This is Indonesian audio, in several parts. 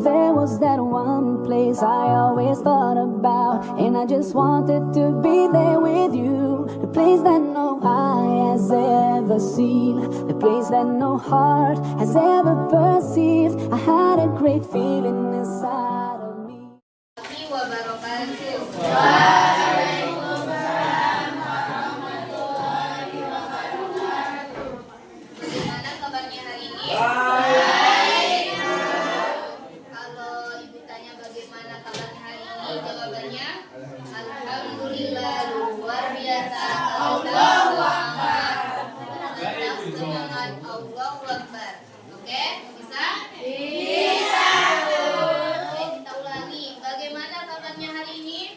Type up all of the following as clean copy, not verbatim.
There was that one place I always thought about, and I just wanted to be there with you. The place that no eye has ever seen, the place that no heart has ever perceived. I had a great feeling inside of me. Bagaimana kabarnya hari ini? Kalau ibu tanya bagaimana kabarnya hari ini, jawabannya alhamdulillah, luar biasa. Allahu Akbar. Tetap semangat, Allahu Akbar. Oke, bisa? Bisa. Oke, kita ulangi. Bagaimana kabarnya hari ini?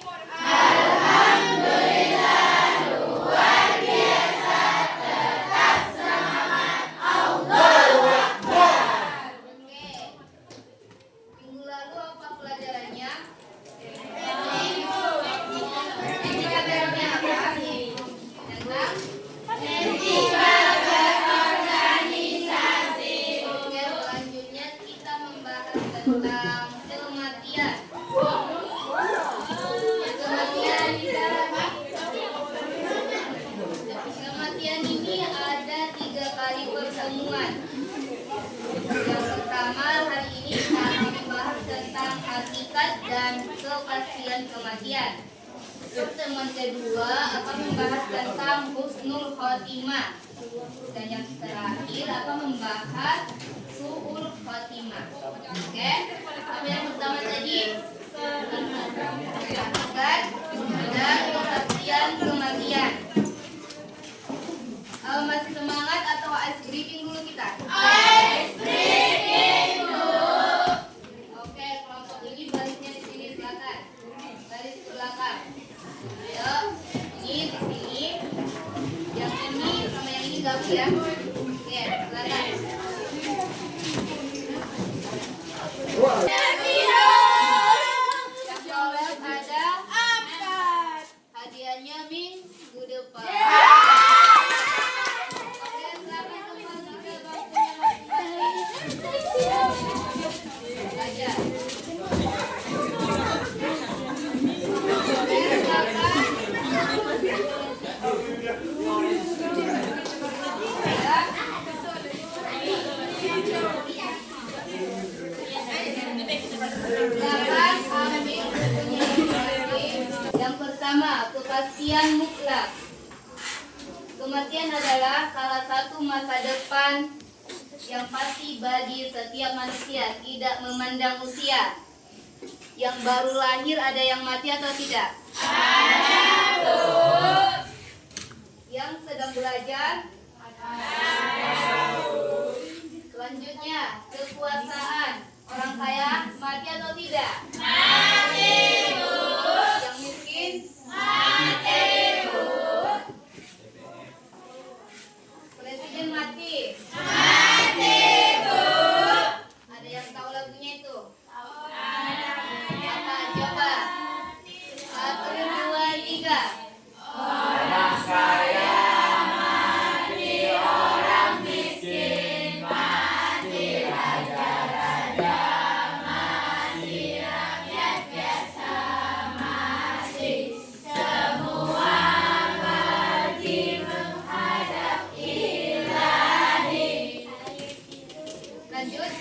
Tentang kematian. Kematian ini ada 3 kali pertemuan. Yang pertama, hari ini kita membahas tentang hakikat dan kepastian kematian. Pertemuan kedua akan membahas tentang husnul khotimah. Dan yang terakhir akan membahas su'ul khotimah. Oke, apa yang pertama tadi? Hakikat dan kepastian kematian. Masih semangat atau ice briefing dulu kita? Ice briefing dulu. Oke, kelompok ini barisnya di sini, silakan. Baris belakang. Ayo, ini di sini. Yang ini sama yang ini gabung ya. Oke, silakan. Yang lolos ada 4. Hadiahnya minggu depan. Oke, silakan kembali ke bangkunya masing-masing. Belajar. Oke, silakan. Yang pertama, kepastian mutlak. Kematian adalah salah satu masa depan yang pasti bagi setiap manusia, tidak memandang usia. Yang baru lahir ada yang mati atau tidak? Ada. Yang sedang belajar? Ada. Selanjutnya, kekuasaan. Orang kaya mati atau tidak? Mati, Bu. Yang miskin? Mati, Bu. Presiden mati? Mati, Bu. Ada yang tahu lagunya itu? Tahu. Apa? Coba. 1, 2, 3. Orang kaya mati, orang miskin mati, raja-raja mati, rakyat biasa mati, semua pergi menghadap Ilahi. Lanjut.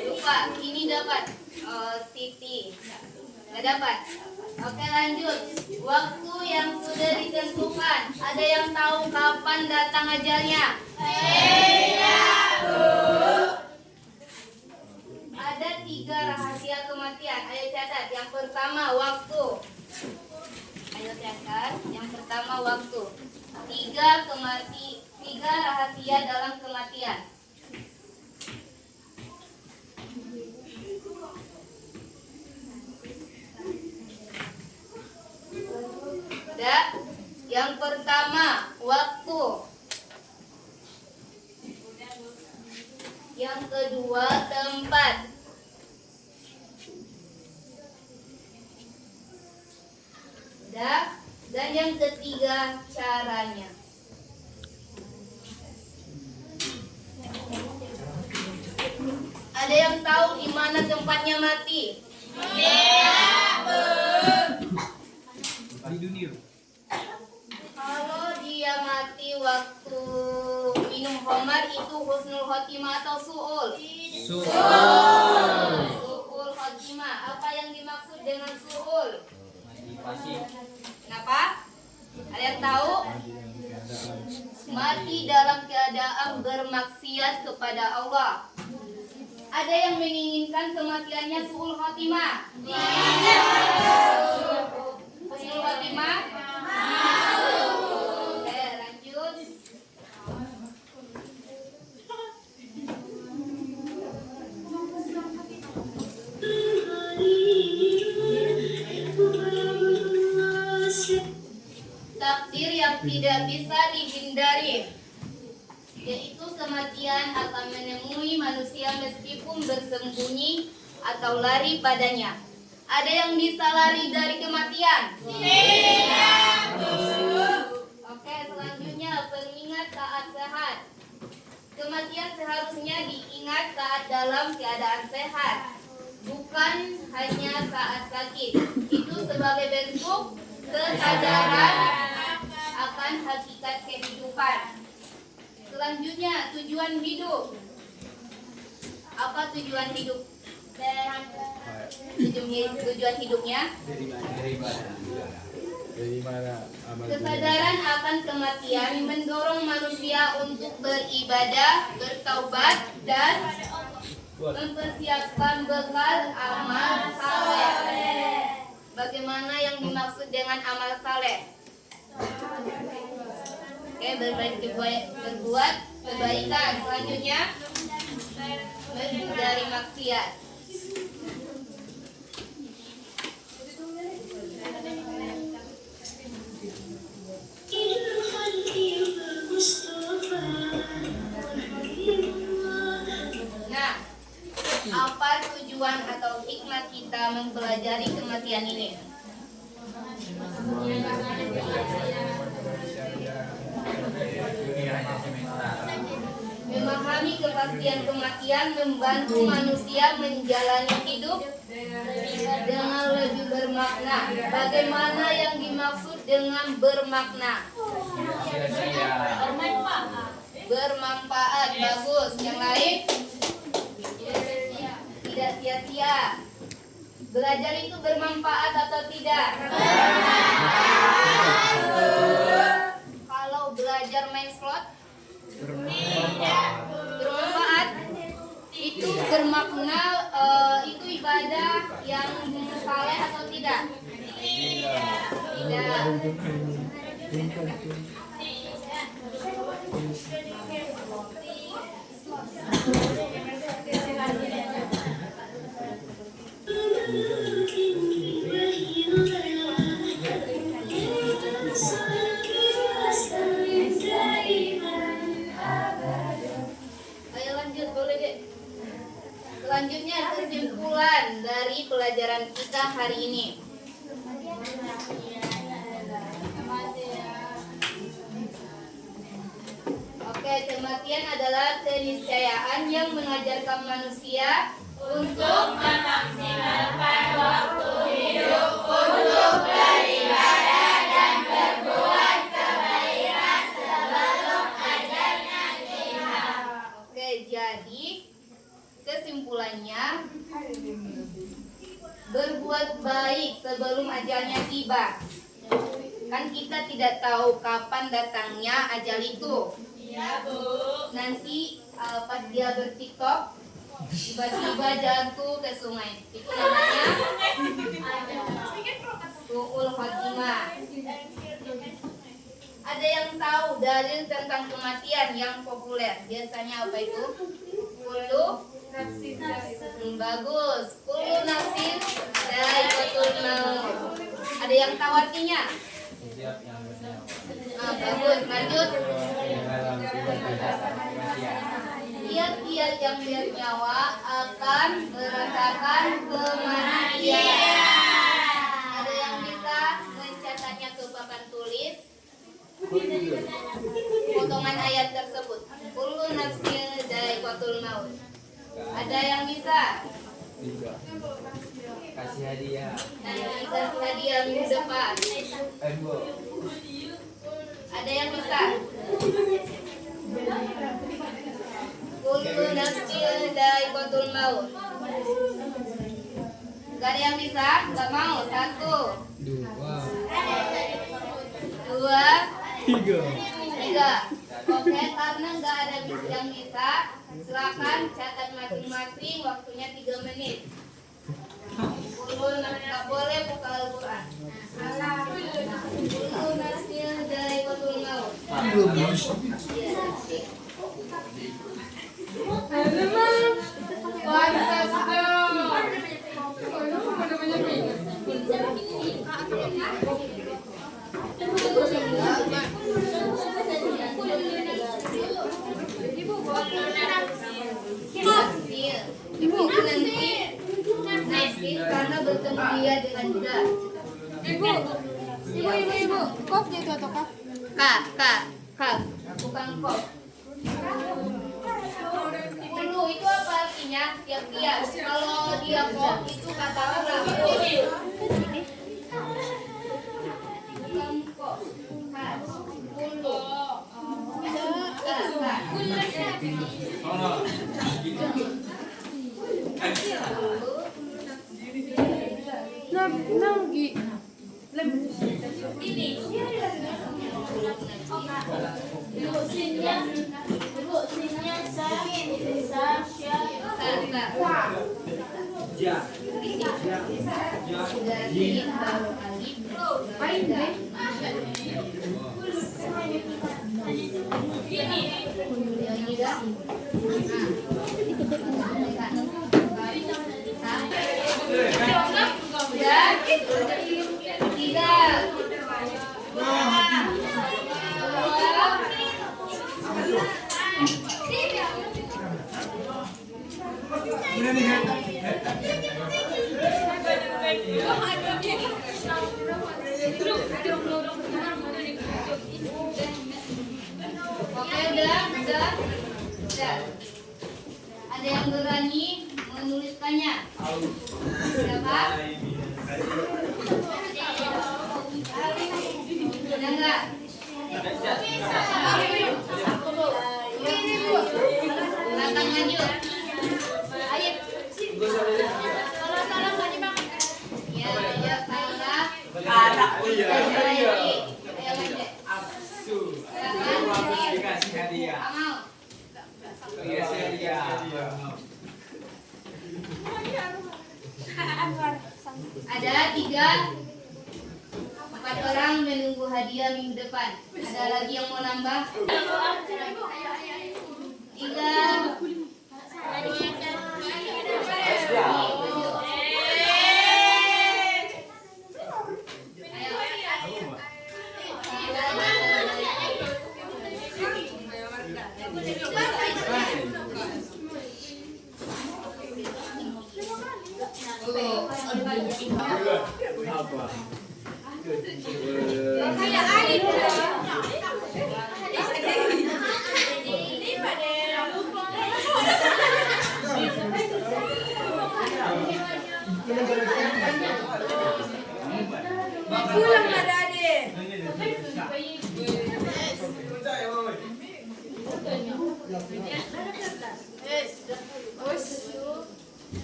Lupa, ini dapat Siti. Nggak dapat. Oke, lanjut. Waktu yang sudah ditentukan. Ada yang tahu kapan datang ajalnya? Tidak, Bu. Ada 3 rahasia kematian. Ayo catat. Yang pertama, waktu. Ayo catat. Yang pertama, waktu. 3 rahasia dalam kematian. Yang pertama, waktu. Yang kedua, tempat. Dan yang ketiga, caranya. Ada yang tahu di mana tempatnya mati? Di dunia. Kalau dia mati waktu minum khamar itu husnul khotimah atau su'ul? Su'ul khotimah. Apa yang dimaksud dengan su'ul? Kenapa? Ada yang tahu? Mati dalam keadaan bermaksiat kepada Allah. Ada yang menginginkan kematiannya su'ul khotimah? Husnul khotimah? Oke, lanjut. Takdir yang tidak bisa dihindari, yaitu kematian akan menemui manusia meskipun bersembunyi atau lari padanya. Ada yang bisa lari dari kematian? Tidak. Oke, selanjutnya pengingat saat sehat. Kematian seharusnya diingat saat dalam keadaan sehat, bukan hanya saat sakit. Itu sebagai bentuk kesadaran akan hakikat kehidupan. Selanjutnya, tujuan hidup. Apa tujuan hidup? Tujuan hidupnya? Dari mana amal Kesadaran akan kematian mendorong manusia untuk beribadah, bertaubat, dan mempersiapkan bekal amal saleh. Bagaimana yang dimaksud dengan amal saleh? Oke, berbuat kebaikan. Selanjutnya, menghindari maksiat. Nah, apa tujuan atau hikmah kita mempelajari kematian ini? Memahami kepastian kematian membantu manusia menjalani hidup dengan lebih bermakna. Bagaimana yang dimaksud dengan bermakna? Bermanfaat, bagus. Yang lain? Tidak sia-sia. Belajar itu bermanfaat atau tidak? Kalau belajar main slot? Bermanfaat. Itu bermakna, itu ibadah yang saleh atau tidak? Tidak. Ayo lanjut, boleh deh. Selanjutnya kesimpulan dari pelajaran kita hari ini. Oke, kematian adalah keniscayaan yang mengajarkan manusia untuk memaksimalkan waktu hidup untuk beribadah dan berbuat kebaikan sebelum ajalnya tiba. Oke, jadi kesimpulannya berbuat baik sebelum ajalnya tiba. Kan kita tidak tahu kapan datangnya ajal itu. Iya, Bu. Nanti pas dia bertiktok tiba-tiba jatuh ke sungai. Itu namanya su'ul khotimah. Ada yang tahu dalil tentang kematian yang populer? Biasanya apa itu? Kullu nafsin. Bagus. Kullu nafsin dha'iqatul maut. Ada yang tahu artinya? Bagus. Lanjut. Tiap-tiap yang bernyawa akan merasakan kematian. Ada yang bisa mencatatnya ke papan tulis? Potongan ayat tersebut. Kullu nafsin dha'iqatul maut. Ada yang bisa Tiga. Kasih hadiah. Kasih hadiah minggu depan. Dua. Ada yang bisa? Kullu nafsin dha'iqatul maut. Gak ada yang bisa? Gak mau? 1, 2, Tiga. 3. Oke, karena nggak ada yang bisa, silakan catat masing-masing, waktunya 3 menit. Nggak boleh buka Al-Quran. Kullu nafsin dha'iqatul maut. Ibu nanti karena bertemu dia dengan juga. Ibu, kok gitu atau kak? Kak, bukan kok. Dulu itu apa artinya? Kias. Kalau dia kok itu kata orang. Bukan kok. Kak, dulu. Oke, udah. Ada yang berani menuliskannya? Siapa? Ada enggak? Belakang maju. Ayo. Kalau salah nggak dipakai. Ya salah. Ayo aja. Dikasih hadiah. Amal. Dikasih hadiah. Ada 4 orang menunggu hadiah minggu depan. Ada lagi yang mau nambah? 3. Pulang ada adik.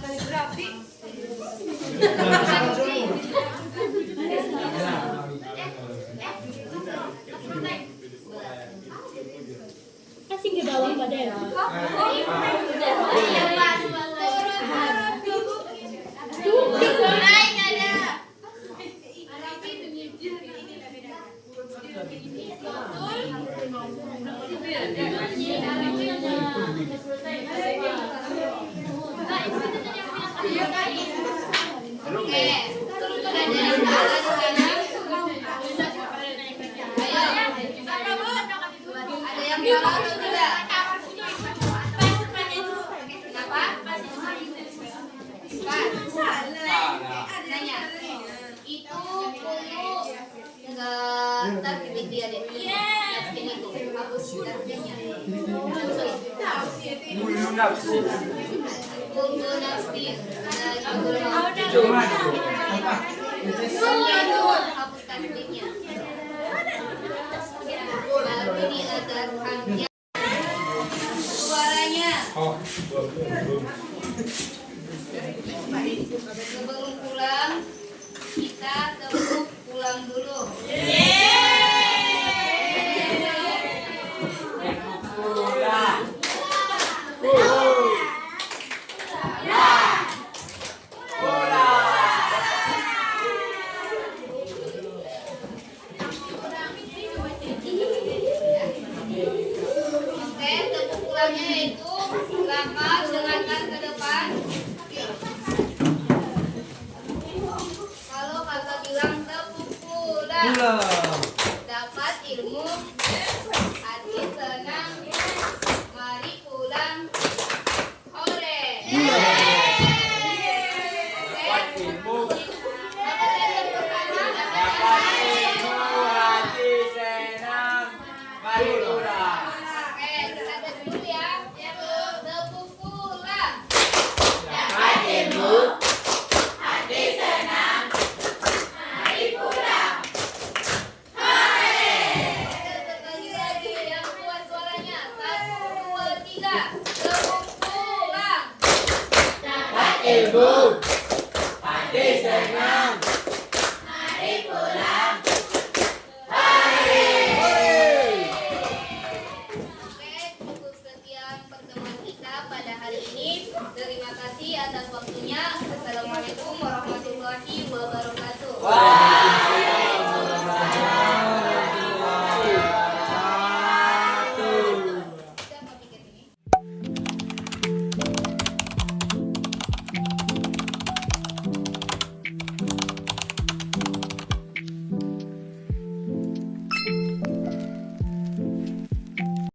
Kaligrafi. Kasih ke bawah pada ya. Kultu nafsi dari Abdul Cuma hapus tasdiknya. Lalu di atas hamzah. Suaranya. oh Sebelum pulang, kita tepuk pulang dulu. Oke, tepuk pulangnya yaitu langkah dengarkan ke depan. Kalau kakak bilang tepuk pulang, pulang. dapat ilmu, hati senang, mari pulang, ore. Dapat ilmu, Apa tadi yang pertama? dapat ilmu, hati senang, mari pulang. Oke, kita tes dulu ya. Tepuk pulang. Dapat ilmu, Sekali lagi yang kuat suaranya. 1, 2, 3. Tepuk pulang. dapat ilmu, hati senang. Oke, cukup sekian pertemuan kita pada hari ini. Terima kasih atas waktunya. Assalamualaikum warahmatullahi wabarakatuh.